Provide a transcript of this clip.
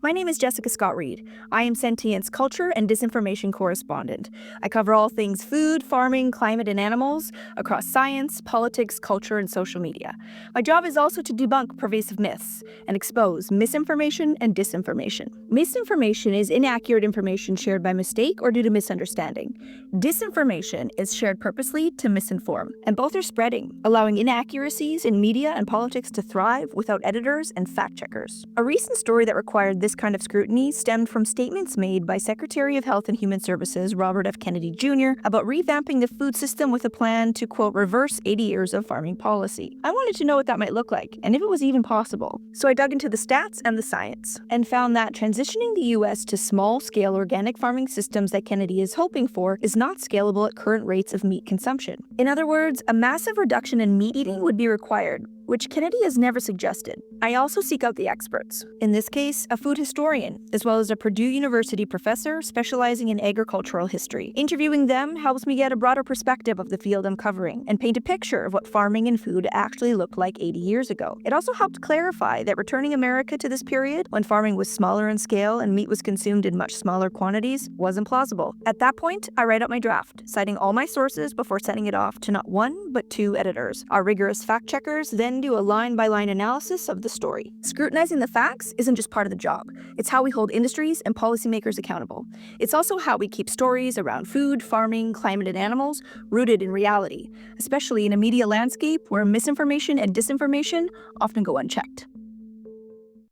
My name is Jessica Scott-Reid. I am Sentient's Culture and Disinformation Correspondent. I cover all things food, farming, climate, and animals across science, politics, culture, and social media. My job is also to debunk pervasive myths and expose misinformation and disinformation. Misinformation is inaccurate information shared by mistake or due to misunderstanding. Disinformation is shared purposely to misinform, and both are spreading, allowing inaccuracies in media and politics to thrive without editors and fact-checkers. A recent story that required this kind of scrutiny stemmed from statements made by Secretary of Health and Human Services Robert F. Kennedy Jr. about revamping the food system with a plan to, quote, reverse 80 years of farming policy. I wanted to know what that might look like, and if it was even possible. So I dug into the stats and the science, and found that transitioning the U.S. to small-scale organic farming systems that Kennedy is hoping for is not scalable at current rates of meat consumption. In other words, a massive reduction in meat eating would be required, which Kennedy has never suggested. I also seek out the experts, in this case, a food historian, as well as a Purdue University professor specializing in agricultural history. Interviewing them helps me get a broader perspective of the field I'm covering and paint a picture of what farming and food actually looked like 80 years ago. It also helped clarify that returning America to this period, when farming was smaller in scale and meat was consumed in much smaller quantities, wasn't plausible. At that point, I write out my draft, citing all my sources before sending it off to not one, but two editors. Our rigorous fact-checkers then do a line-by-line analysis of the story. Scrutinizing the facts isn't just part of the job. It's how we hold industries and policymakers accountable. It's also how we keep stories around food, farming, climate, and animals rooted in reality, especially in a media landscape where misinformation and disinformation often go unchecked.